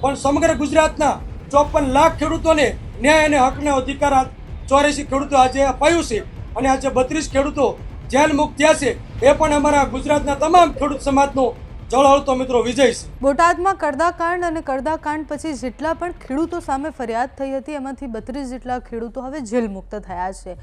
પણ સમગ્ર ગુજરાતના 54 લાખ ખેડૂતોને ન્યાય અને હકનો અધિકાર 84 ખેડૂતો આજે અપાયું છે અને આજે 32 ખેડૂતો જેલ મુક્ત થયા છે. એ પણ અમારા ગુજરાતના તમામ ખેડૂત સમાજનો જળહળતો મિત્રો વિજય છે. બોટાદમાં કડદાકાંડ અને કડદાકાંડ પછી જેટલા પણ ખેડૂતો સામે ફરિયાદ થઈ હતી એમાંથી 32 જેટલા ખેડૂતો હવે જેલ મુક્ત થયા છે.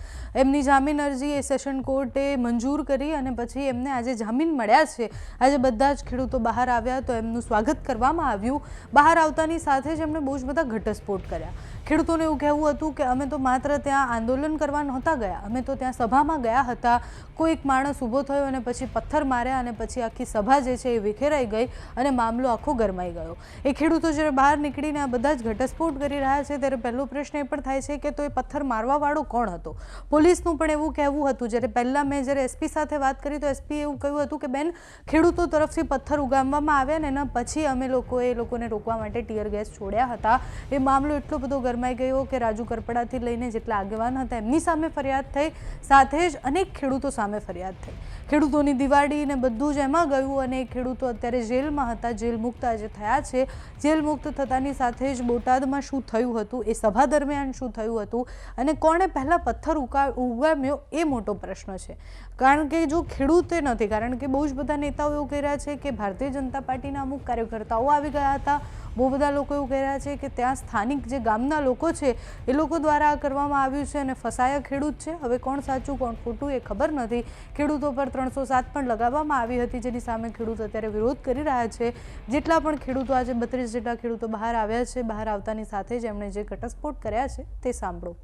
એમની જામીન અરજી એ સેશન કોર્ટે મંજૂર કરી અને પછી એમને આજે જામીન મળ્યા છે. આજે બધા જ ખેડૂતો બહાર આવ્યા તો એમનું સ્વાગત કરવામાં આવ્યું. બહાર આવતાની સાથે જ એમણે બહુ જ બધા ઘટસ્ફોટ કર્યા. ખેડૂતોને એવું કહેવું હતું કે અમે તો માત્ર ત્યાં આંદોલન કરવા નહોતા ગયા, અમે તો ત્યાં સભામાં ગયા હતા. કોઈ એક માણસ ઊભો થયો અને પછી પથ્થર માર્યા અને પછી આખી સભા જે છે એ વિખેરાઈ ગઈ અને મામલો આખો ગરમાઈ ગયો. એ ખેડૂતો જ્યારે બહાર નીકળીને આ બધા જ ઘટસ્ફોટ કરી રહ્યા છે ત્યારે પહેલો પ્રશ્ન એ પણ થાય છે કે તો એ પથ્થર મારવાવાળો કોણ હતો? પોલીસનું પણ એવું કહેવું હતું. જ્યારે પહેલાં મેં જ્યારે એસપી સાથે વાત કરી તો એસપીએ એવું કહ્યું હતું કે બેન, ખેડૂતો તરફથી પથ્થર ઉગામવામાં આવ્યા ને એના પછી અમે લોકોએ એ લોકોને રોકવા માટે ટીયર ગેસ છોડ્યા હતા. એ મામલો એટલો બધો ગરમાઈ ગયો કે રાજુ કરપડાથી લઈને જેટલા આગેવાન હતા એમની સામે ફરિયાદ થઈ, સાથે જ અનેક ખેડૂતો સામે ફરિયાદ થઈ. ખેડૂતોની દિવાળી ને બધું જ એમાં ગયું અને ખેડૂતો અત્યારે જેલમાં હતા. જેલ મુક્ત આજે થયા છે. જેલ મુક્ત થતાની સાથે જ બોટાદમાં શું થયું હતું, એ સભા દરમિયાન શું થયું હતું અને કોણે પહેલાં પથ્થર ઉગામ્યો એ મોટો પ્રશ્ન છે. કારણ કે જો ખેડૂતે નથી, કારણ કે બહુ જ બધા નેતાઓ એવું કહી રહ્યા છે કે ભારતીય જનતા પાર્ટીના અમુક કાર્યકર્તાઓ આવી ગયા હતા. બહુ બધા લોકો એવું કહી રહ્યા છે કે ત્યાં સ્થાનિક જે ગામના લોકો છે એ લોકો દ્વારા આ કરવામાં આવ્યું છે અને ફસાયા ખેડૂત છે. હવે કોણ સાચું કોણ ખોટું એ ખબર નથી. ખેડૂતો પર 307 પણ લગાવવામાં આવી હતી જેની સામે ખેડૂત અત્યારે વિરોધ કરી રહ્યા છે. જેટલા પણ ખેડૂતો આજે 32 જેટલા ખેડૂતો બહાર આવ્યા છે, બહાર આવતાની સાથે જ એમણે જે ઘટસ્ફોટ કર્યા છે તે સાંભળો.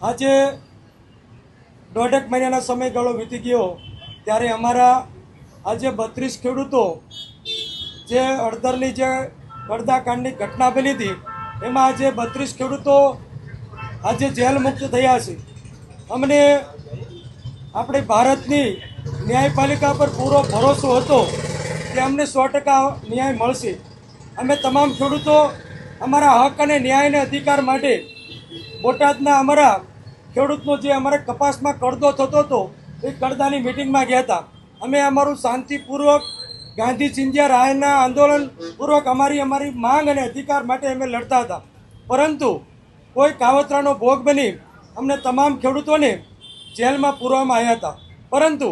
આજે 1.5 મહિનાના સમયગાળો વીતી ગયો ત્યારે અમારા આજે 32 ખેડૂતો જે અડધરની જે કડદાકાંડની ઘટના બની હતી એમાં આજે 32 ખેડૂતો આજે જેલ મુક્ત થયા છે. અમને આપણી ભારતની ન્યાયપાલિકા પર પૂરો ભરોસો હતો કે અમને 100% ન્યાય મળશે. અમે તમામ ખેડૂતો અમારા હક અને ન્યાયના અધિકાર માટે બોટાદના અમારા ખેડૂતનો જે અમારા કપાસમાં કડદો થતો હતો એ કડદાની મિટિંગમાં ગયા હતા. અમે અમારું શાંતિપૂર્વક ગાંધી ચિંધ્યા રાયના આંદોલન પૂર્વક અમારી માંગ અને અધિકાર માટે અમે લડતા હતા. પરંતુ કોઈ કાવતરાનો ભોગ બની અમને તમામ ખેડૂતોને જેલમાં પૂરવામાં આવ્યા હતા. પરંતુ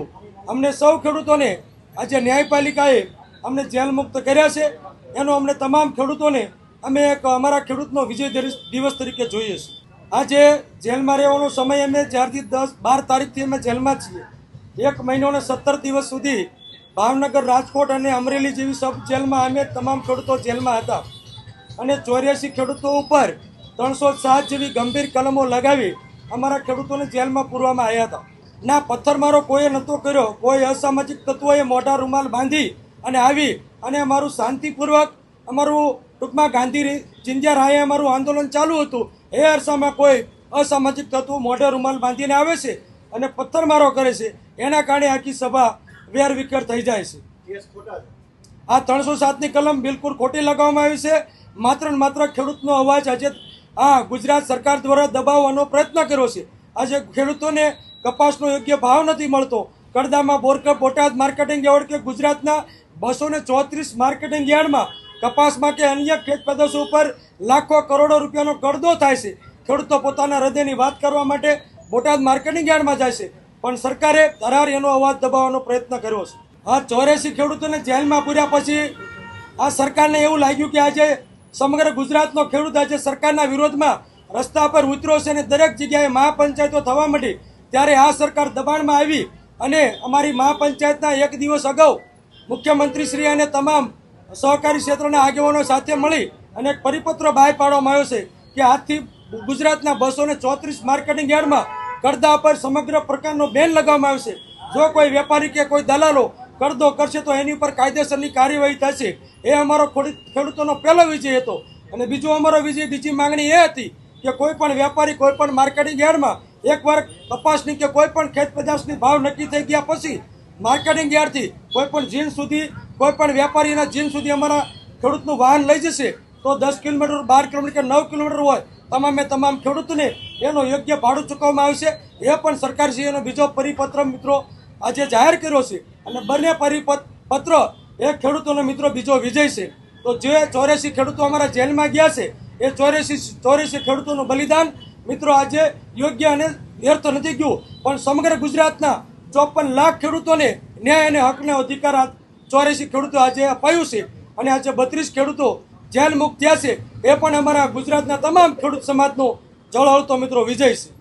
અમને સૌ ખેડૂતોને આજે ન્યાયપાલિકાએ અમને જેલ મુક્ત કર્યા છે. એનો અમને તમામ ખેડૂતોને અમે એક અમારા ખેડૂતનો વિજય દિવસ તરીકે જોઈએ છીએ. આજે જેલમાં રહેવાનો સમય અમે જ્યારથી 10-12 તારીખથી અમે જેલમાં છીએ. 1 મહિનો અને 17 દિવસ સુધી ભાવનગર, રાજકોટ અને અમરેલી જેવી સબ જેલમાં અમે તમામ ખેડૂતો જેલમાં હતા અને 84 ખેડૂતો ઉપર 307 જેવી ગંભીર કલમો લગાવી અમારા ખેડૂતોને જેલમાં પૂરવામાં આવ્યા હતા. ના પથ્થરમારો કોઈએ નહોતો કર્યો. કોઈ અસામાજિક તત્વોએ મોઢા રૂમાલ બાંધી અને આવી અને અમારું શાંતિપૂર્વક અમારું ટૂંકમાં ગાંધી ચિંધ્યા રાયે અમારું આંદોલન ચાલુ હતું. એ અરસામાં કોઈ અસામાજિક તત્વો મોઢે રૂમાલ બાંધીને આવે છે અને પથ્થરમારો કરે છે. એના કારણે આખી સભા વેરવિખેર થઈ જાય છે. આ 307ની કલમ બિલકુલ ખોટી લગાવવામાં આવી છે. માત્ર ને માત્ર ખેડૂતનો અવાજ આજે ગુજરાત સરકાર દ્વારા દબાવવાનો પ્રયત્ન કર્યો છે. આજે ખેડૂતોને કપાસનો યોગ્ય ભાવ નથી મળતો. કડદામાં બોટાદ માર્કેટિંગ યાર્ડ કે ગુજરાતના 234 માર્કેટિંગ યાર્ડમાં કપાસમાં કે અન્ય ખેત પેદાશો ઉપર લાખો કરોડો રૂપિયાનો કડદો થાય છે. ખેડૂતો પોતાના હૃદયની વાત કરવા માટે બોટાદ માર્કેટિંગ યાર્ડમાં જાય છે, પણ સરકારે ધરાર એનો અવાજ દબાવવાનો પ્રયત્ન કર્યો છે. આ 84 ખેડૂતોને જેલમાં પૂર્યા પછી આ સરકારને એવું લાગ્યું કે આજે સમગ્ર ગુજરાતનો ખેડૂત આજે સરકારના વિરોધમાં રસ્તા પર ઉતર્યો છે અને દરેક જગ્યાએ મહાપંચાયતો થવા માંડી. ત્યારે આ સરકાર દબાણમાં આવી અને અમારી મહાપંચાયતના 1 દિવસ અગાઉ મુખ્યમંત્રીશ્રી અને તમામ સહકારી ક્ષેત્રના આગેવાનો સાથે મળી અને એક પરિપત્ર બહાર પાડવામાં આવ્યો છે કે આજથી ગુજરાતના 234 માર્કેટિંગ યાર્ડમાં કડદા પર સમગ્ર પ્રકારનો બેન લગાવવામાં આવશે. જો કોઈ વેપારી કે કોઈ દલાલો કડદો કરશે તો એની ઉપર કાયદેસરની કાર્યવાહી થશે. એ અમારો ખેડૂતોનો પહેલો વિજય હતો. અને બીજી માંગણી એ હતી કે કોઈ પણ વેપારી કોઈ પણ માર્કેટિંગ યાર્ડમાં એકવાર કપાસની કે કોઈ પણ ખેત પેદાશની ભાવ નક્કી થઈ ગયા પછી માર્કેટિંગ યાર્ડથી કોઈ પણ જીન સુધી, કોઈ પણ વેપારીના જીન સુધી અમારા ખેડૂતનું વાહન લઈ જશે તો 10 કિલોમીટર, 12 કિલોમીટર કે 9 કિલોમીટર હોય તમામ ખેડૂતોને એનો યોગ્ય ભાડું ચૂકવવામાં આવશે. એ પણ સરકારશ્રીનો બીજો પરિપત્ર મિત્રો આજે જાહેર કર્યો છે અને બંને પરિપત્ર એ ખેડૂતોનો મિત્રો બીજો વિજય છે. તો તો જે 84 ખેડૂતો અમારા જેલમાં ગયા છે એ 84 ખેડૂતોનું બલિદાન મિત્રો આજે યોગ્ય અને વ્યર્થ નથી ગયું, પણ સમગ્ર ગુજરાતના 54 લાખ ખેડૂતોને ન્યાય અને હકનો અધિકાર 84 ખેડૂતો આજે અપાયું છે. અને આજે 32 ખેડૂતો જેલ મુક્ત થયા છે. એ પણ અમારા ગુજરાતના તમામ ખેડૂત સમાજનો જળહળતો મિત્રો વિજય છે.